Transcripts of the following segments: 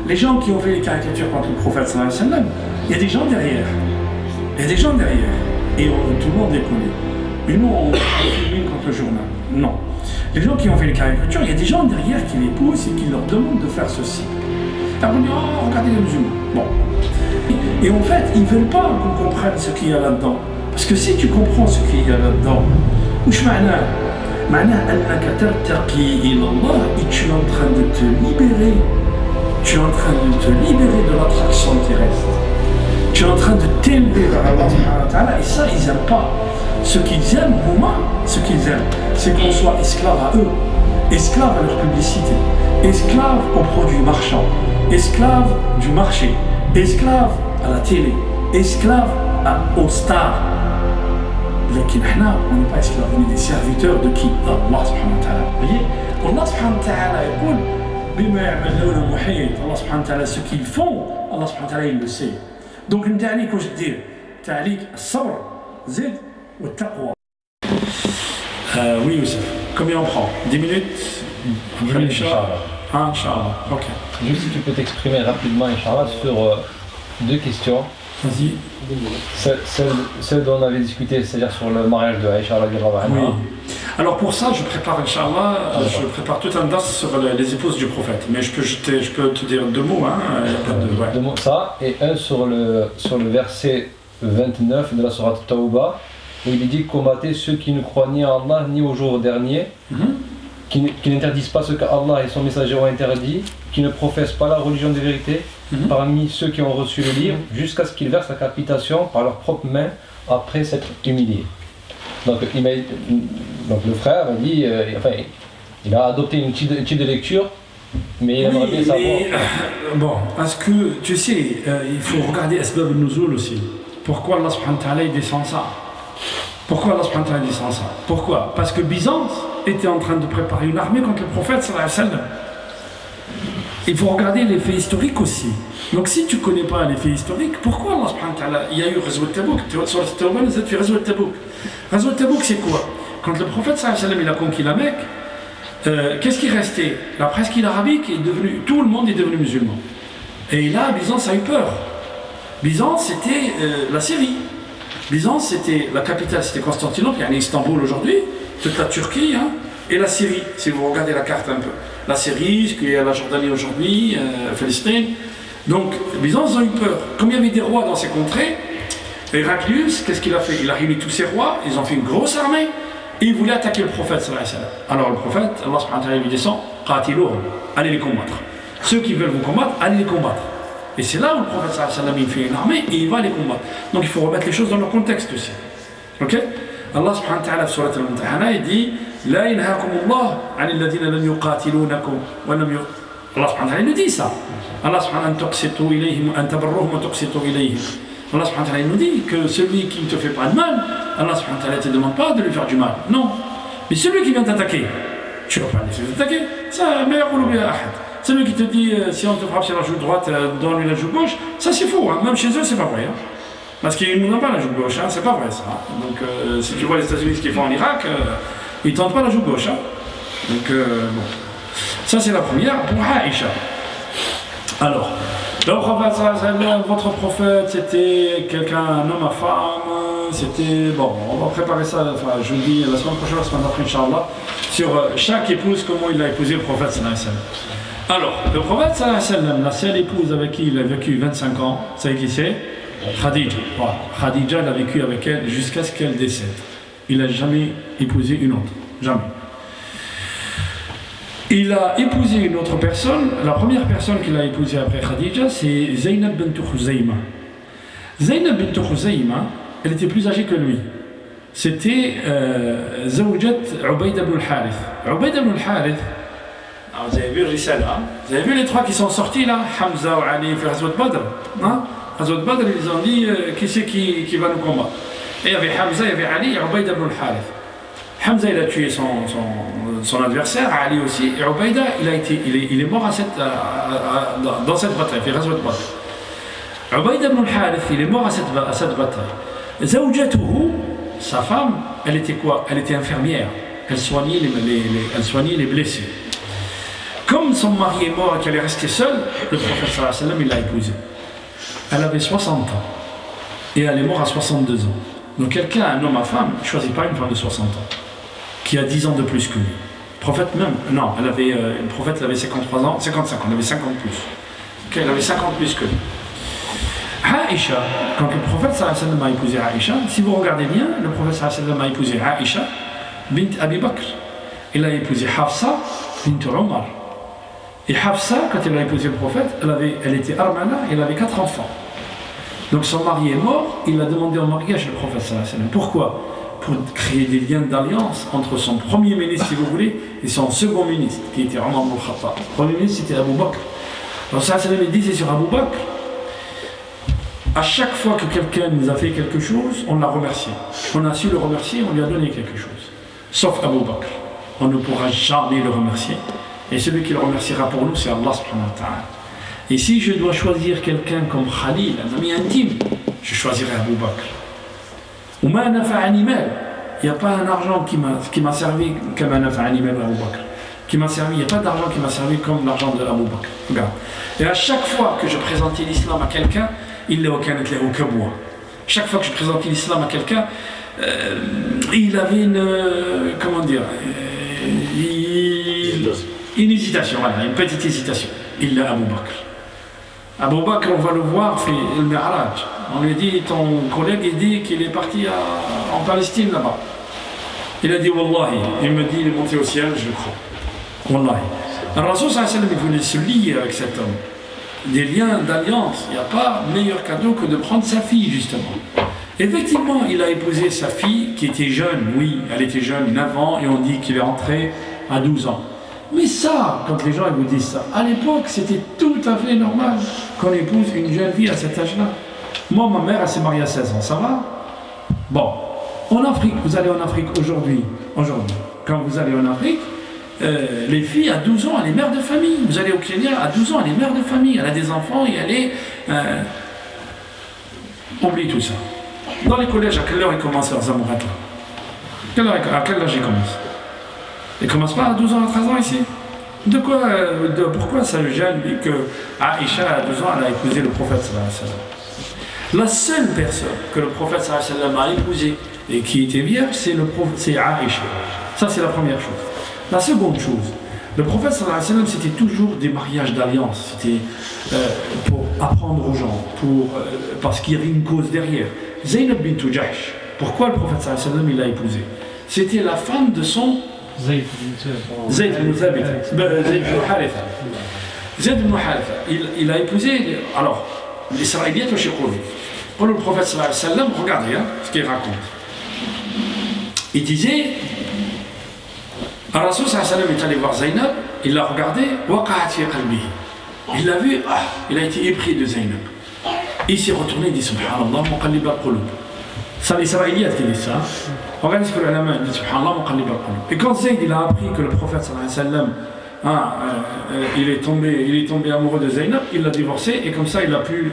les gens qui ont fait les caricatures contre le prophète sallallahu alayhi wa sallam, il y a des gens derrière. Il y a des gens derrière. Et tout le monde les connaît. Et nous, on filme contre le journal. Non. Les gens qui ont fait les caricatures, il y a des gens derrière qui les poussent et qui leur demandent de faire ceci. Alors on dit, oh, regardez les musulmans. Bon. Et en fait, ils ne veulent pas qu'on comprenne ce qu'il y a là-dedans. Parce que si tu comprends ce qu'il y a là-dedans, وش معناه؟ معناه أنك ترتقي إلى الله et tu es en train de te libérer. Tu es en train de te libérer de l'attraction terrestre. Tu es en train de t'élever vers Allah subhanahu wa ta'ala. Et ça, ils n'aiment pas. Ce qu'ils aiment, ce qu'ils aiment, c'est qu'on soit esclave à eux, esclave à leur publicité, esclave aux produits marchands, esclave du marché, esclave à la télé, esclave aux stars. Mais on n'est pas esclaves, on est des serviteurs de qui? Allah subhanahu wa ta'ala. Vous voyez? Allah subhanahu wa ta'ala يقول بما يعملون محيط. Allah subhanahu wa ta'ala, ce qu'ils font, Allah subhanahu wa ta'ala il le sait. Donc انت عليك واش دير؟ انت عليك الصبر زيد والتقوى. Oui Youssef, combien on prend? 10 minutes? Après Inch'Allah. Ah, Inch'Allah, ok. Juste si tu peux t'exprimer rapidement Inch'Allah sur deux questions. Vas-y. Celle dont on avait discuté, c'est-à-dire sur le mariage de Aïcha radhiyallahu anha. Oui. Alors pour ça, je prépare Inch'Allah, je prépare tout un das sur les épouses du prophète. Mais je peux te dire deux mots, hein. Il y a pas de, ouais. Deux mots, ça, et un sur le verset 29 de la sourate Tawbah, où il est dit combattez ceux qui ne croient ni en Allah ni au jour dernier, qui n'interdisent pas ce qu'Allah et son messager ont interdit, qui ne professent pas la religion de vérité, parmi ceux qui ont reçu le livre, jusqu'à ce qu'ils versent la capitation par leurs propres mains après s'être humiliés. Donc, le frère m'a dit, il a adopté une type de lecture, mais il aimerait bien savoir. Bon, parce que tu sais, il faut regarder Asbab al-Nuzul aussi. Pourquoi Allah subhanahu wa ta'ala descend ça? Pourquoi Allah subhanahu wa ta'ala descend ça? Pourquoi? Parce que Byzance était en train de préparer une armée contre le prophète sallallahu alayhi wa sallam. Il faut regarder les faits historiques aussi. Donc si tu ne connais pas les faits historiques, pourquoi Allah subhanahu wa ta'ala, il y a eu Ghazwat Tabouk, sur la Tawbah, nous avons fait Ghazwat Tabouk. Ghazwat Tabouk c'est quoi? Quand le prophète sallallahu alayhi wa sallam il a conquis la Mecque, qu'est-ce qui restait? La presqu'île arabique est devenue, tout le monde est devenu musulman. Et là, Byzance a eu peur. Byzance c'était la Syrie. Byzance c'était la capitale, c'était Constantinople, il y a Istanbul aujourd'hui, toute la Turquie, hein, et la Syrie, si vous regardez la carte un peu. La Syrie, ce qu'il y a la Jordanie aujourd'hui, Palestine. Donc, Byzance a eu peur. Comme il y avait des rois dans ces contrées, Héraclius, qu'est-ce qu'il a fait? Il a réuni tous ces rois, ils ont fait une grosse armée, et ils voulaient attaquer le prophète sallallahu alayhi wa sallam. Alors le prophète, Allah subhanahu wa ta'ala lui descend, qatiluhum, allez les combattre. Ceux qui veulent vous combattre, allez les combattre. Et c'est là où le prophète sallallahu alayhi wa sallam il fait une armée et il va les combattre. Donc il faut remettre les choses dans leur contexte aussi. Ok? Allah subhanahu wa ta'ala, sur la Al-Mumtahana, il dit La yanhakum Allah an alladhina lam yuqatilunakum wa lam yuqatilunakum. Allah subhanahu wa ta'ala il nous dit ça. Allah subhanahu wa ta'ala nous dit que celui qui ne te fait pas de mal, Allah subhanahu wa ta'ala ne te demande pas de lui faire du mal. Non. Mais celui qui vient t'attaquer, tu ne vas pas laisser t'attaquer. Ça, meilleur ou ahad. Celui qui te dit si on te frappe sur la joue droite, donne-lui la joue gauche, ça c'est faux. Hein. Même chez eux, c'est pas vrai. Hein. Parce qu'ils n'ont pas la joue gauche, hein. C'est pas vrai ça. Donc si tu vois les États-Unis ce qu'ils font en Irak, ils ne tentent pas la joue gauche. Hein. Donc bon. Ça c'est la première pour Aïcha. Alors, votre prophète c'était quelqu'un, un homme à femme, c'était. Bon, on va préparer ça, enfin je vous dis la semaine prochaine, la semaine d'après, Inch'Allah, sur chaque épouse, comment il a épousé le prophète sallallahu alayhi wa sallam. Alors, le prophète sallallahu alayhi wa sallam, la seule épouse avec qui il a vécu 25 ans, vous savez qui c'est? Khadija. Voilà. Khadija, il a vécu avec elle jusqu'à ce qu'elle décède. Il n'a jamais épousé une autre. Jamais. Il a épousé une autre personne. La première personne qu'il a épousée après Khadija, c'est Zaynab bint Khuzayma. Zaynab bint Khuzayma, elle était plus âgée que lui. C'était Zawjat Ubayd ibn al-Harith. Ubayd ibn al-Harith, vous avez vu Risala, vous avez vu les trois qui sont sortis là, Hamza ou Ali, Ghazwat Badr. Hein? Ghazwat Badr, ils ont dit qui c'est qui va nous combattre. Et il y avait Hamza, il y avait Ali et Ubayd ibn al-Harith. Hamza il a tué son adversaire, Ali aussi, et Ubayda il est mort dans cette bataille, fait Ghazwat Badr. Ubayd ibn al-Harith il est mort à cette bataille. Zawjatuhu, sa femme, elle était quoi? Elle était infirmière, elle soignait les blessés. Comme son mari est mort et qu'elle est restée seule, le prophète sallallahu alayhi wa sallam, il l'a épousée. Elle avait 60 ans et elle est morte à 62 ans. Donc quelqu'un, un homme à femme, ne choisit pas une femme de 60 ans qui a 10 ans de plus que lui. Le prophète même, non, le prophète elle avait 53 ans, 55 ans, elle avait 50 plus. Okay, elle avait 50 plus que lui. Aïcha, quand le prophète sallallahu alayhi wa sallam a épousé Aïcha, si vous regardez bien, le prophète sallallahu alayhi wa sallam a épousé Aïcha bint Abi Bakr. Il a épousé Hafsa bint Omar. Et Hafsa, quand elle a épousé le prophète, elle était armana et elle avait 4 enfants. Donc son mari est mort, il a demandé en mariage le prophète sallallahu alayhi wa sallam. Pourquoi? Pour créer des liens d'alliance entre son premier ministre, si vous voulez, et son second ministre, qui était Omar ibn Khattab. Le premier ministre, c'était Abu Bakr. Donc sallallahu alayhi wa sallam disait sur Abu Bakr, à chaque fois que quelqu'un nous a fait quelque chose, on l'a remercié. On a su le remercier, on lui a donné quelque chose. Sauf Abu Bakr. On ne pourra jamais le remercier. Et celui qui le remerciera pour nous, c'est Allah subhanahu wa ta'ala. Et si je dois choisir quelqu'un comme Khalil, un ami intime, je choisirai Abu Bakr. Ou ma nafa'ani mal. Il n'y a pas un argent qui m'a servi comme un nafa'ani mal Abu Bakr. Il n'y a pas d'argent qui m'a servi comme l'argent de Abu Bakr. Regarde. Et à chaque fois que je présentais l'islam à quelqu'un, il l'a aucun au Kaboua. Chaque fois que je présentais l'islam à quelqu'un, il avait comment dire, une hésitation, voilà, une petite hésitation. Il l'a Abu Bakr. Abu Bakr, on va le voir, fait le Mi'raj. On lui dit, ton collègue, il dit qu'il est parti en Palestine là-bas. Il a dit, Wallahi, il me dit, il est monté au ciel, je crois. Wallahi. Le Rasul sallallahu alayhi wa sallam, il voulait se lier avec cet homme. Des liens d'alliance, il n'y a pas meilleur cadeau que de prendre sa fille, justement. Effectivement, il a épousé sa fille qui était jeune, oui, elle était jeune, 9 ans, et on dit qu'il est entré à 12 ans. Mais ça, quand les gens vous disent ça, à l'époque, c'était tout à fait normal qu'on épouse une jeune fille à cet âge-là. Moi, ma mère, elle s'est mariée à 16 ans, ça va? Bon, en Afrique, vous allez en Afrique aujourd'hui, quand vous allez en Afrique, les filles à 12 ans, elle est mère de famille. Vous allez au Kenya, à 12 ans, elle est mère de famille. Elle a des enfants et elle est... Oublie tout ça. Dans les collèges, à quelle heure ils commencent leurs amourettes là? À quel âge ils commencent? Ils ne commencent pas à 12 ans, à 13 ans ici? Pourquoi ça le gêne que Aïcha, à 12 ans, elle a épousé le prophète sallallahu alayhi wa sallam? La seule personne que le prophète sallallahu alayhi wa sallam a épousée et qui était vierge, c'est Aïcha. Ça, c'est la première chose. La seconde chose, le prophète sallallahu alayhi wa sallam, c'était toujours des mariages d'alliance. C'était pour apprendre aux gens, parce qu'il y avait une cause derrière. Zaynab bint Jahsh, pourquoi le prophète sallallahu alayhi wa sallam il l'a épousée? C'était la femme de son Zayd ibn Thabit, Zayd ibn Haritha. Zayd ibn Haritha, il a épousé, alors, les Israéliens, pour le prophète sallallahu alayhi wa sallam, regardez ce qu'il raconte. Il disait, Rasul sallallahu alayhi wa sallam est allé voir Zaynab, il l'a regardé, il l'a vu, il a été épris de Zaynab. Il s'est retourné et dit Subhanallah, muqallib al-qulub. Ça, les Israéliens qui disent ça. Regardez ce que l'ulama dit Subhanallah, muqallib al-qulub. Et quand Zayd il a appris que le prophète sallallahu alayhi wa sallam, il est tombé amoureux de Zaynab, il l'a divorcé et comme ça il a pu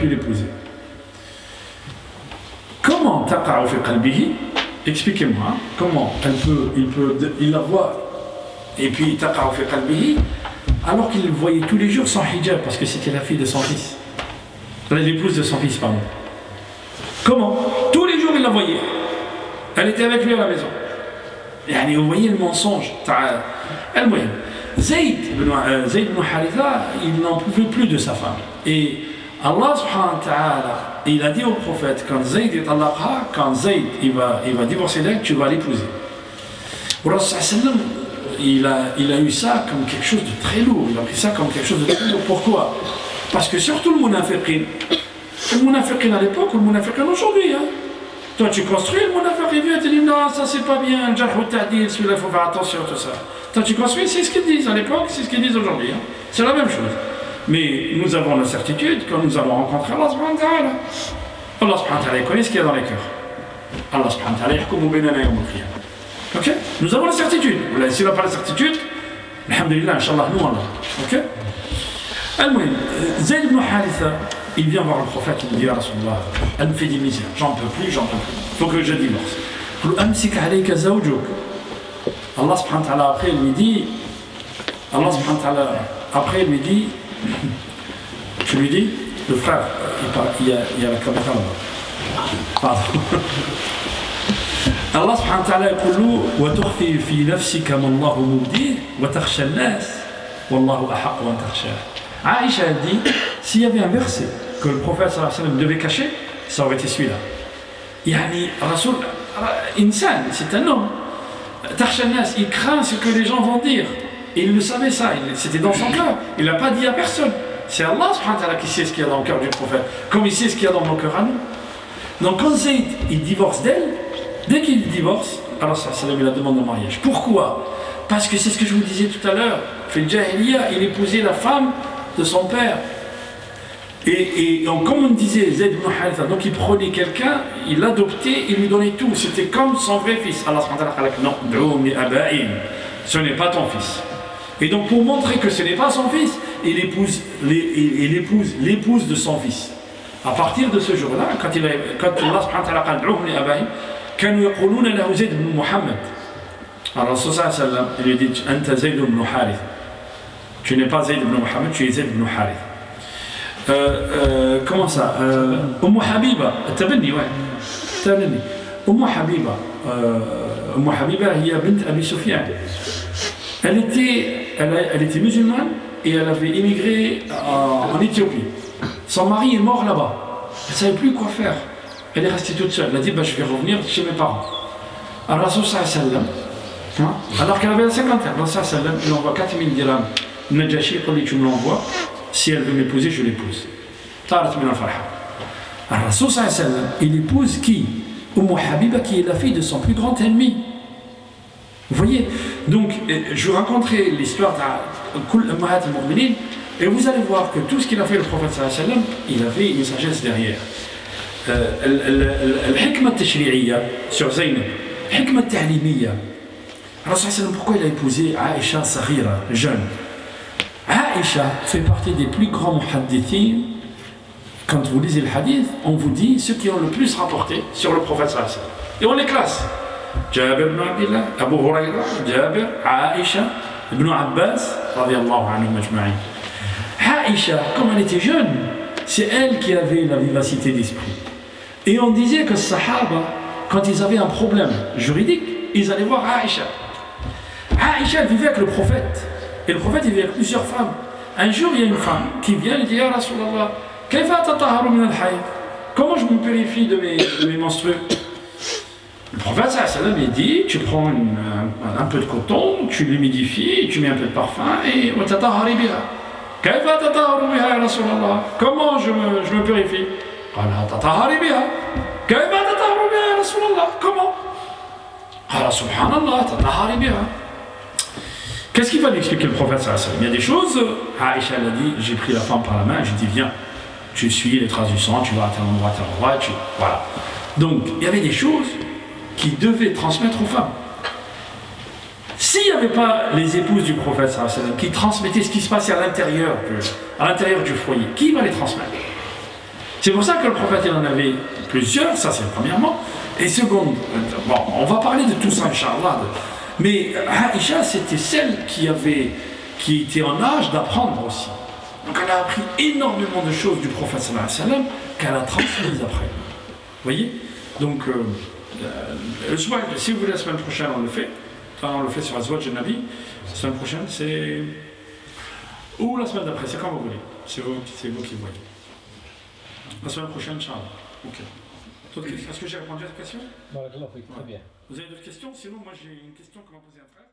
l'épouser. Comment taqa'u fi qalbihi? Expliquez-moi, comment il la voit et puis taqa'u fi qalbihi alors qu'il le voyait tous les jours sans hijab parce que c'était la fille de son fils. L'épouse de son fils, pardon. Comment? Tous les jours il la voyait. Elle était avec lui à la maison. Et vous voyez le mensonge. Zayd ibn Haritha, il n'en pouvait plus de sa femme. Et Allah subhanahu wa ta'ala, il a dit au prophète, quand Zayd est Allah, quand Zayd il va divorcer d'elle, tu vas l'épouser. Le Rasul sallallahu alayhi wa sallam, il a eu ça comme quelque chose de très lourd. Il a pris ça comme quelque chose de très lourd. Pourquoi? Parce que surtout le munafiqin à l'époque ou le munafiqin aujourd'hui. Toi tu construis, le munafiqin vient et te dit non, ça c'est pas bien, le jarh ou ta'dil, celui-là il faut faire attention, tout ça. Toi tu construis, c'est ce qu'ils disent à l'époque, c'est ce qu'ils disent aujourd'hui. C'est la même chose. Mais nous avons la certitude quand nous allons rencontrer Allah subhanahu wa ta'ala. Allah subhanahu wa ta'ala connaît ce qu'il y a dans les cœurs. Allah subhanahu wa ta'ala yahkumu baynana yawm al-qiyamah. Ok? Nous avons la certitude. S'il n'a pas la certitude, alhamdulillah, inshallah, nous Allah. Ok? Zayd ibn Haritha, il vient voir le prophète, il dit ya Rasulullah, elle me fait des misères, j'en peux plus, il faut que je divorce. Allah subhanahu wa ta'ala après il lui dit Allah subhanahu wa ta'ala, après il lui dit, je lui dis, le frère, il y a la caméra là-bas. Pardon. Allah subhanahu wa ta'ala يقول له وتخفي في نفسك ما الله مبديه وتخشى الناس والله أحق أن تخشاه. Aïcha a dit, s'il y avait un verset que le prophète sallallahu alayhi wa sallam devait cacher, ça aurait été celui-là. Yani Rasoul, insan, c'est un homme. Takhsha an-nas, il craint ce que les gens vont dire. Et il le savait ça, c'était dans son cœur. Il ne l'a pas dit à personne. C'est Allah subhanahu wa ta'ala qui sait ce qu'il y a dans le cœur du prophète, comme il sait ce qu'il y a dans nos cœurs à nous. Donc quand Zayd, il divorce d'elle, dès qu'il divorce, alors ça, c'est la demande de mariage. Pourquoi? Parce que c'est ce que je vous disais tout à l'heure. Fil Jahiliya, il épousait la femme de son père. Et comme on disait, Zayd ibn Haritha, donc il prenait quelqu'un, il l'adoptait, il lui donnait tout. C'était comme son vrai fils. Allah subhanahu wa ta'ala, non, ce n'est pas ton fils. Et donc pour montrer que ce n'est pas son fils, il épouse l'épouse de son fils. À partir de ce jour-là, quand Allah subhanahu wa ta'ala dit كانوا يقولون له زيد بن محمد. Alors Rasul sallallahu alayhi wa sallam, il lui dit Anta Zayd ibn Harith. Tu n'es pas Zayd ibn Muhammad, tu es Zayd ibn Harith. Comment ça Habiba, Tabani, ouais. Tabani. Habiba. Habiba, هي بنت أبي سفيان. Elle était musulmane et elle avait immigré en Éthiopie. Son mari est mort là-bas. Elle ne savait plus quoi faire. Elle est restée toute seule. Elle a dit, je vais revenir chez mes parents. Alors, Rasul sallallahu alayhi wa sallam, alors qu'elle avait la cinquantaine, Rasul sallallahu alayhi wa sallam, il envoie 4000 dirhams. Najashi, quand tu me l'envoies, si elle veut m'épouser, je l'épouse. Alors, Rasul sallallahu alayhi wa sallam, il épouse qui? Habiba, qui est la fille de son plus grand ennemi. Vous voyez? Donc, je vous raconterai l'histoire de Ummahat al-Mu'minin, et vous allez voir que tout ce qu'il a fait le prophète sallallahu alayhi wa sallam, il avait une sagesse derrière. الحكمة التشريعية sur Zaynab, الحكمة التعليمية. Rasul sallam, pourquoi il a épousé Aïcha Saghira, jeune? Aïcha fait partie des plus grands muhaddithin. Quand vous lisez le hadith, on vous dit ceux qui ont le plus rapporté sur le prophète sallallahu alayhi wa sallam. Et on les classe. Jabir ibn Abdillah, Abu Huraira, Jabir, Aïcha, ibn Abbas, radiyallahu anhum ajma'in. Aïcha, comme elle était jeune, c'est elle qui avait la vivacité d'esprit. Et on disait que les Sahaba, quand ils avaient un problème juridique, ils allaient voir Aïcha. Aïcha, elle vivait avec le prophète. Et le prophète, il vivait avec plusieurs femmes. Un jour, il y a une femme qui vient et dit, Ya Rasulallah, comment je me purifie de mes menstrues? Le prophète, il dit, tu prends un peu de coton, tu l'humidifies, tu mets un peu de parfum et comment je me purifie? Comment? Qu'est-ce qu'il va lui expliquer le prophète? Il y a des choses, Aïcha a dit, j'ai pris la femme par la main, j'ai dit viens, tu suis les traces du sang, tu vas à tel endroit, voilà. Donc il y avait des choses qui devaient transmettre aux femmes. S'il n'y avait pas les épouses du prophète qui transmettaient ce qui se passait à l'intérieur du foyer, qui va les transmettre? C'est pour ça que le prophète il en avait plusieurs, ça c'est premièrement. Et seconde, bon, on va parler de tout ça, Inch'Allah. Mais Aïcha, c'était celle qui était en âge d'apprendre aussi. Donc elle a appris énormément de choses du prophète qu'elle a transmises après. Vous voyez? Donc, si vous voulez la semaine prochaine, on le fait. On le fait sur Azwaj al-Nabi. La semaine prochaine, c'est... Ou la semaine d'après, c'est quand vous voulez. C'est vous qui voyez. La semaine prochaine, Inch'Allah. Ok. Est-ce que j'ai répondu à cette question? Très bien. Vous avez d'autres questions? Sinon, moi j'ai une question que m'a posée un frère.